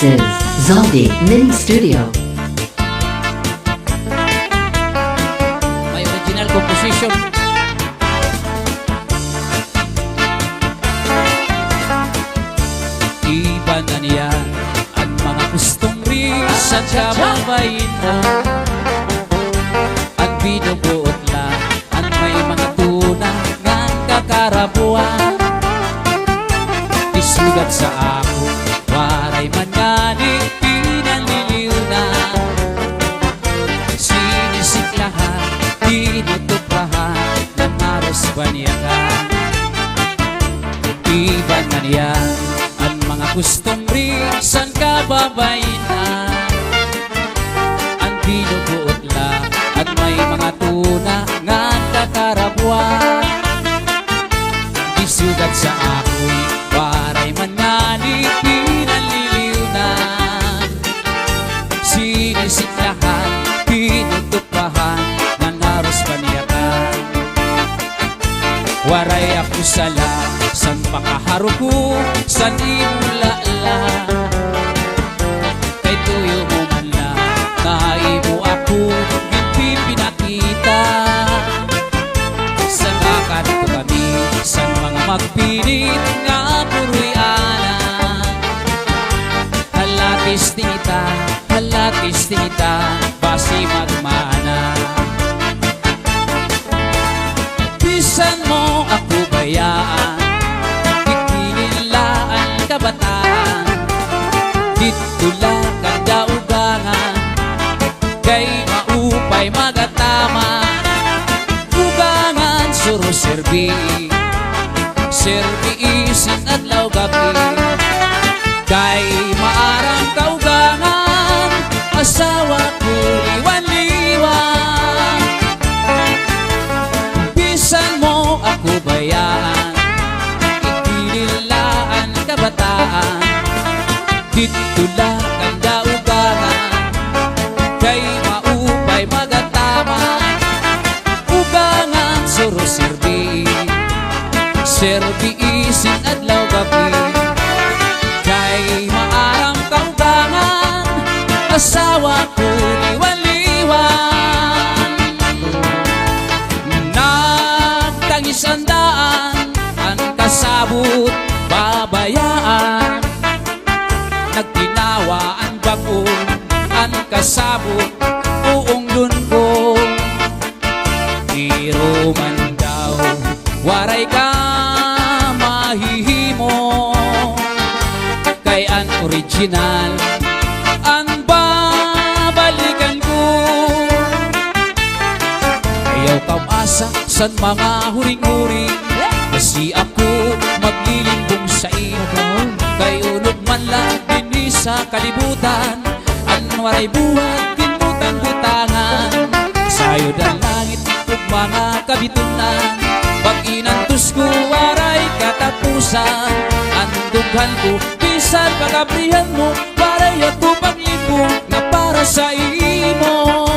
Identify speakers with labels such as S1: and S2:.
S1: This is Zombie Mini Studio.
S2: May original composition. Iba na niya ang mga gustong risan kababayin na ang binubuot lang ang may mga tuna ng kakarabuan. Isugat sa ako waray man nganing pinaliliw na sinisiklahan, tinutuprahan ng aros banyakan. Iba na niya ang mga gustong risan kababayan, ang binubuot lang at may mga tuna nga kakarabuan. Isugat sa ako'y waray man nganing pinaliliw na sinisiklahan, tinutupahan ng aros paniyakan. Waray ako sala san pakaharo ko san imulala kay tuyo mo man lang naibo ako hindi pinakita san makanto kami san mga magpilit nga puroy anan. Halatis tingita basi magmana. Bisan mo ako bayaan, ikinilaan kabataan, dito lang ang daugangan, kay maupay magatama. Ugangan suro serbi isin at law gabi, kay maarang kaugangan, asawa ko liwan-liwan. Bisan mo ako bayaan, ikinilaan kabataan, dito lang ang daugangan, kay maupay magatama. Ugangan suro serbi isin at law gabi, kay maarang kaugangan, asawa ko liwan-liwan. Nagtangis ang daan, ang kasabot babayaan, nagtinawa ang bagong, ang kasabot buong lungo. Pero man daw waray ka mahihimo, kay ang original ang babalikan ko. Ayaw kaumasa san mga huring-huring, kasi ako maglilimbong sa iyo, kay unog man lang din sa kalibutan, ang waray buhat kinutan butangan. Sayod ang langit ug mga kabitunan, pag inantos ko waray katapusan. Ang dughan ko bisan pagabrihan mo, waray ako paglibong na para sa imo.